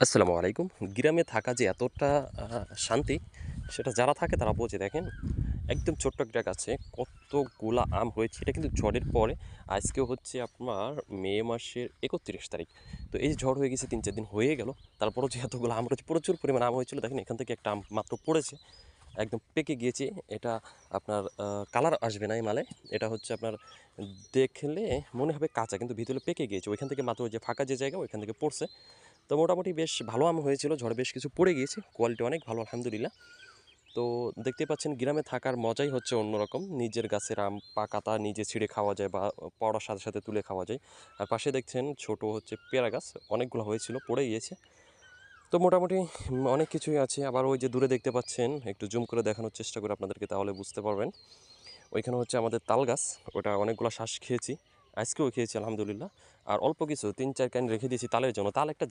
আসসালামু আলাইকুম। গ্রামে থাকা যে এতটা শান্তি, সেটা যারা থাকে তারা বোঝে। দেখেন, একদম ছোট্ট একটা গাছে কতগুলা আম হয়েছে। এটা কিন্তু ঝড়ের পরে। আজকে হচ্ছে আপনার মে মাসের ৩১ তারিখ। তো এই যে ঝড় হয়ে গেছে ৩-৪ দিন হয়ে গেল। তারপরেও যে এতগুলো আম রয়েছে, প্রচুর পরিমাণে আম হয়েছিল। দেখেন, এখান থেকে একটা আম মাত্র পড়েছে। একদম পেকে গিয়েছে। এটা আপনার কালার আসবে না এই মালে। এটা হচ্ছে আপনার দেখলে মনে হবে কাঁচা, কিন্তু ভিতরে পেকে গিয়েছে। ওইখান থেকে মাত্র ওই যে ফাঁকা যে জায়গা, ওইখান থেকে পড়ছে। তো মোটামুটি বেশ ভালো আম হয়েছিল, ঝড়ে বেশ কিছু পড়ে গিয়েছে, কোয়ালিটি অনেক ভালো আলহামদুলিল্লাহ। তো দেখতে পাচ্ছেন গ্রামে থাকার মজাই হচ্ছে অন্যরকম। নিজের গাছের আম পাকাতা নিজে ছিঁড়ে খাওয়া যায়, বা পড়ার সাথে সাথে তুলে খাওয়া যায়। আর পাশে দেখছেন ছোট হচ্ছে পেয়ারা গাছ, অনেকগুলো হয়েছিল, পড়ে গিয়েছে। তো মোটামুটি অনেক কিছুই আছে। আবার ওই যে দূরে দেখতে পাচ্ছেন, একটু জুম করে দেখানোর চেষ্টা করে আপনাদেরকে, তাহলে বুঝতে পারবেন। ওইখানে হচ্ছে আমাদের তাল গাছ, ওটা অনেকগুলো শ্বাস খেয়েছি, আজকেও খেয়েছি আলহামদুলিল্লাহ। আর অল্প কিছু ৩-৪ ক্যান রেখে দিয়েছি তালের জন্য। তাল একটা